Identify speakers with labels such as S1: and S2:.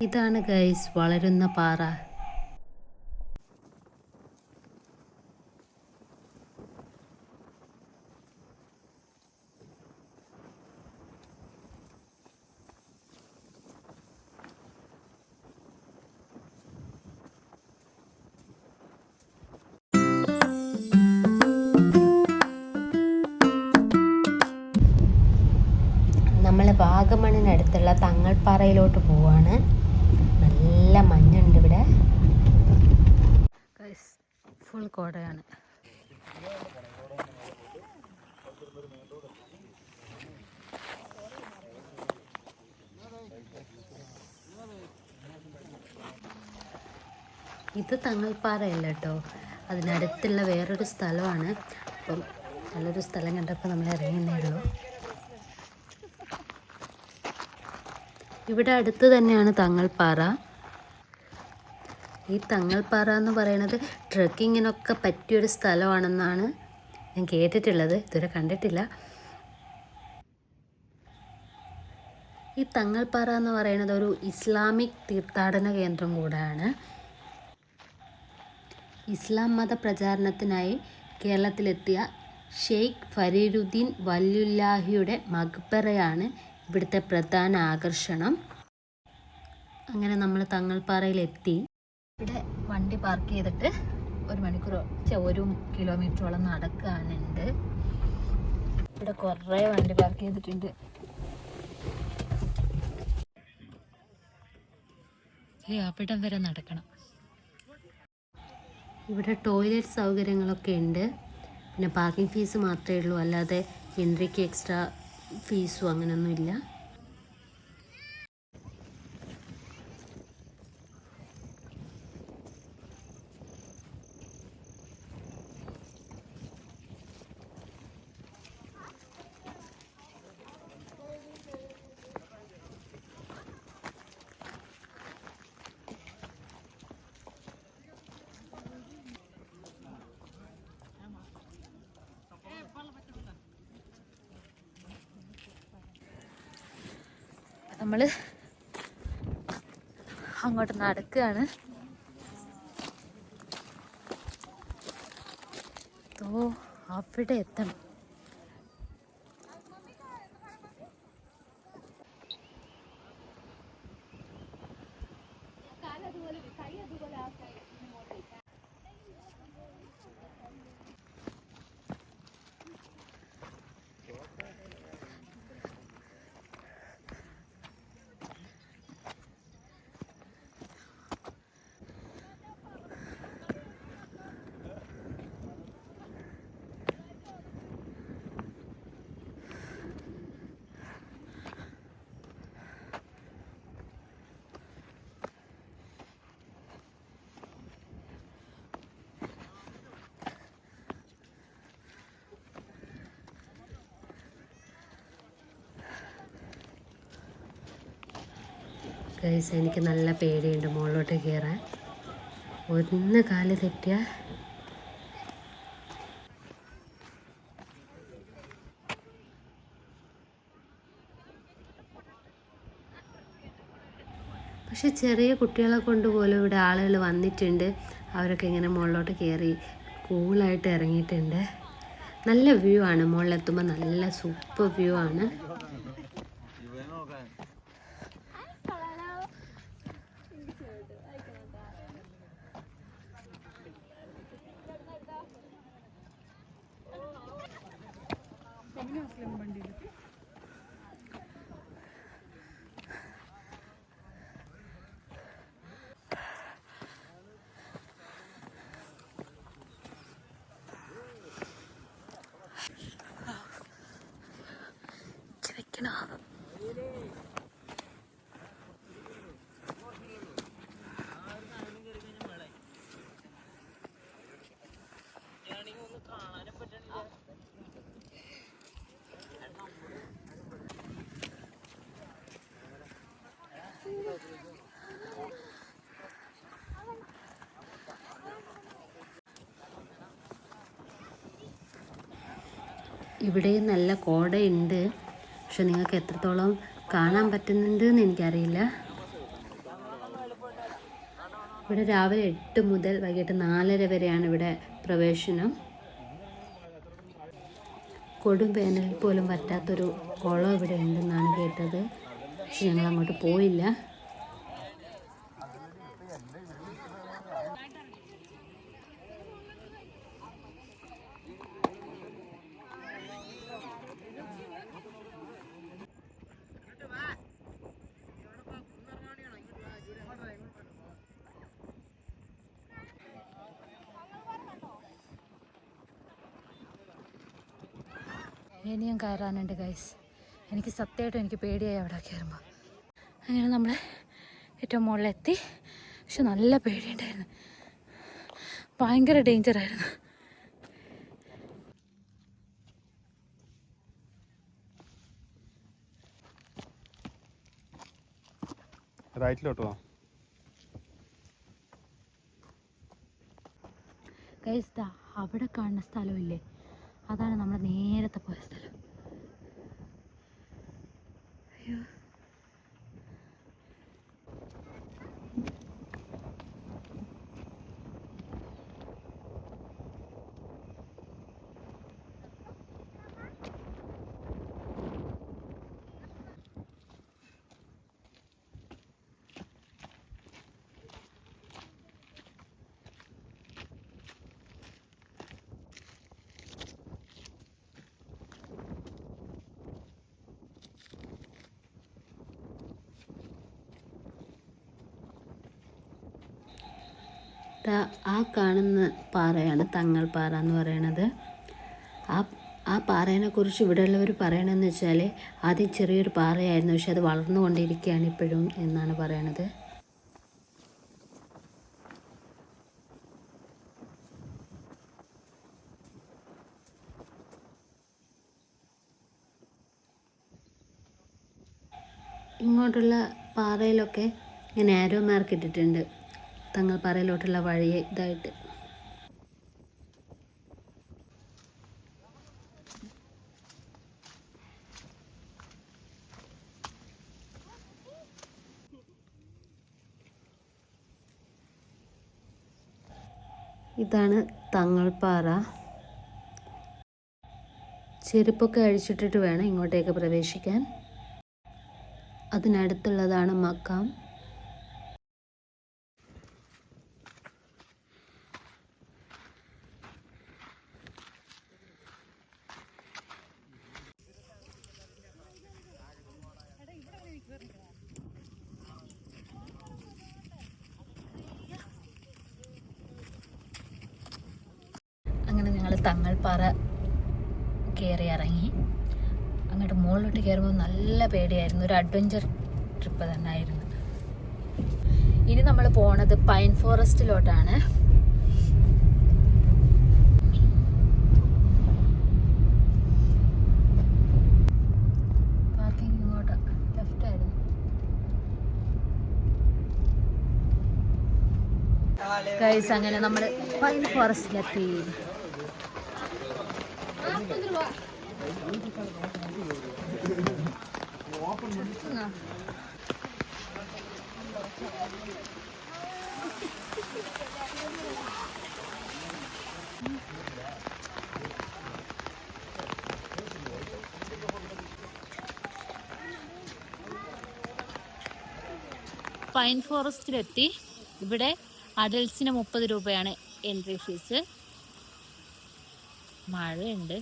S1: ഇതാണ് ഗൈസ് വളരുന്ന പാറ. നമ്മൾ വാഗമണിനടുത്തുള്ള തങ്ങൾപ്പാറയിലോട്ട് പോവാണ്. നല്ല മഞ്ഞുണ്ട് ഇവിടെ. ഫുൾ കോടയാണ്. ഇത് തങ്ങൾപ്പാറയല്ല കേട്ടോ, അതിനടുത്തുള്ള വേറൊരു സ്ഥലമാണ്. അപ്പം നല്ലൊരു സ്ഥലം കണ്ടപ്പോൾ നമ്മൾ ഇറങ്ങുന്നേ ഉള്ളൂ. ഇവിടെ അടുത്ത് തന്നെയാണ് തങ്ങൾപ്പാറ. ഈ തങ്ങൾപ്പാറ എന്ന് പറയുന്നത് ട്രെക്കിങ്ങിനൊക്കെ പറ്റിയൊരു സ്ഥലമാണെന്നാണ് ഞാൻ കേട്ടിട്ടുള്ളത്, ഇതുവരെ കണ്ടിട്ടില്ല. ഈ തങ്ങൾപ്പാറ എന്ന് പറയുന്നത് ഒരു ഇസ്ലാമിക് തീർത്ഥാടന കേന്ദ്രം കൂടെയാണ്. ഇസ്ലാം മത പ്രചാരണത്തിനായി കേരളത്തിലെത്തിയ ഷെയ്ഖ് ഫരീദുദ്ദീൻ വലിയുല്ലാഹിയുടെ മഖ്ബറയാണ് ഇവിടുത്തെ പ്രധാന ആകർഷണം. അങ്ങനെ നമ്മൾ തങ്ങൾപ്പാറയിലെത്തി. ഇവിടെ വണ്ടി പാർക്ക് ചെയ്തിട്ട് 1 കിലോമീറ്ററോളം നടക്കാനുണ്ട്. ഇവിടെ കുറേ വണ്ടി പാർക്ക് ചെയ്തിട്ടുണ്ട്. അവിടം വരെ നടക്കണം. ഇവിടെ ടോയ്ലറ്റ് സൗകര്യങ്ങളൊക്കെ ഉണ്ട്. പിന്നെ പാർക്കിംഗ് ഫീസ് മാത്രമേ ഉള്ളൂ, അല്ലാതെ എൻട്രിക്ക് എക്സ്ട്രാ ഫീസും അങ്ങനെയൊന്നുമില്ല. നമ്മൾ അങ്ങോട്ട് നടക്കുകയാണ്. അവിടെ എത്തണം. ഗൈസ്, എനിക്ക് നല്ല പേടിയുണ്ട് മുകളിലോട്ട് കയറാൻ. ഒന്ന് കാല് തെറ്റിയാൽ പക്ഷെ ചെറിയ കുട്ടികളെ കൊണ്ട് പോലും ഇവിടെ ആളുകൾ വന്നിട്ടുണ്ട്. അവരൊക്കെ ഇങ്ങനെ മുകളിലോട്ട് കയറി കൂളായിട്ട് ഇറങ്ങിയിട്ടുണ്ട്. നല്ല വ്യൂ ആണ്. മുകളിലെത്തുമ്പോൾ നല്ല സൂപ്പർ വ്യൂ ആണ്. ഇവിടെ നല്ല കോടയുണ്ട്, പക്ഷെ നിങ്ങൾക്ക് എത്രത്തോളം കാണാൻ പറ്റുന്നുണ്ട് എന്ന് എനിക്കറിയില്ല. ഇവിടെ രാവിലെ 8 മുതൽ വൈകിട്ട് 4:30 വരെയാണ് ഇവിടെ പ്രവേശനം. കൊടും വേനലിൽ പോലും പറ്റാത്തൊരു കുളം ഇവിടെ ഉണ്ടെന്നാണ് കേട്ടത്. പക്ഷെ ഞങ്ങൾ അങ്ങോട്ട് പോയില്ല. ഇനിയും കയറാനുണ്ട് ഗൈസ്. എനിക്ക് സത്യമായിട്ടും എനിക്ക് പേടിയായി അവിടെ കയറുമ്പോൾ. അങ്ങനെ നമ്മൾ ഏറ്റവും മുകളിലെത്തി. പക്ഷെ നല്ല പേടിയുണ്ടായിരുന്നു, ഭയങ്കര ഡേഞ്ചറായിരുന്നു.
S2: റൈറ്റിലോട്ടോ
S1: ഗൈസ്. ദാ അവിടെ കാണുന്ന സ്ഥലമില്ലേ, അതാണ് നമ്മൾ നേരത്തെ പോയ സ്ഥലം. അയ്യോ, ആ കാണുന്ന പാറയാണ് തങ്ങൾ പാറ എന്ന് പറയണത്. ആ പാറേനെ കുറിച്ച് ഇവിടെയുള്ളവർ പറയണമെന്ന് വെച്ചാൽ ആദ്യം ചെറിയൊരു പാറയായിരുന്നു, പക്ഷെ അത് വളർന്നുകൊണ്ടിരിക്കുകയാണ് ഇപ്പോഴും എന്നാണ് പറയണത്. ഇങ്ങോട്ടുള്ള പാറയിലൊക്കെ ഇങ്ങനെ ആരോ മാർക്ക് ഇട്ടിട്ടുണ്ട്, തങ്ങൾ പാറയിലോട്ടുള്ള വഴി ഇതായിട്ട്. ഇതാണ് തങ്ങൾപ്പാറ. ചെരുപ്പൊക്കെ അഴിച്ചിട്ടിട്ട് വേണം ഇങ്ങോട്ടേക്ക് പ്രവേശിക്കാൻ. അതിനടുത്തുള്ളതാണ് മക്കാം. അങ്ങനെ ഞങ്ങൾ തങ്ങൾപ്പാറ കയറി ഇറങ്ങി. അങ്ങോട്ട് മുകളിലോട്ട് കയറുമ്പോൾ നല്ല പേടിയായിരുന്നു, ഒരു അഡ്വഞ്ചർ ട്രിപ്പ് തന്നെ ആയിരുന്നു. ഇനി നമ്മൾ പോണത് പൈൻ ഫോറസ്റ്റിലോട്ടാണ്. പാർക്കിംഗ് ഇങ്ങോട്ട് ലെഫ്റ്റ് ആയിരുന്നു. ഗൈസ്, അങ്ങനെ നമ്മൾ പൈൻ ഫോറസ്റ്റിലെത്തി. പൈൻ ഫോറസ്റ്റിലെത്തി. ഇവിടെ അഡൽട്സിന് 30 രൂപയാണ് എൻട്രി ഫീസ്. മഴയുണ്ട്.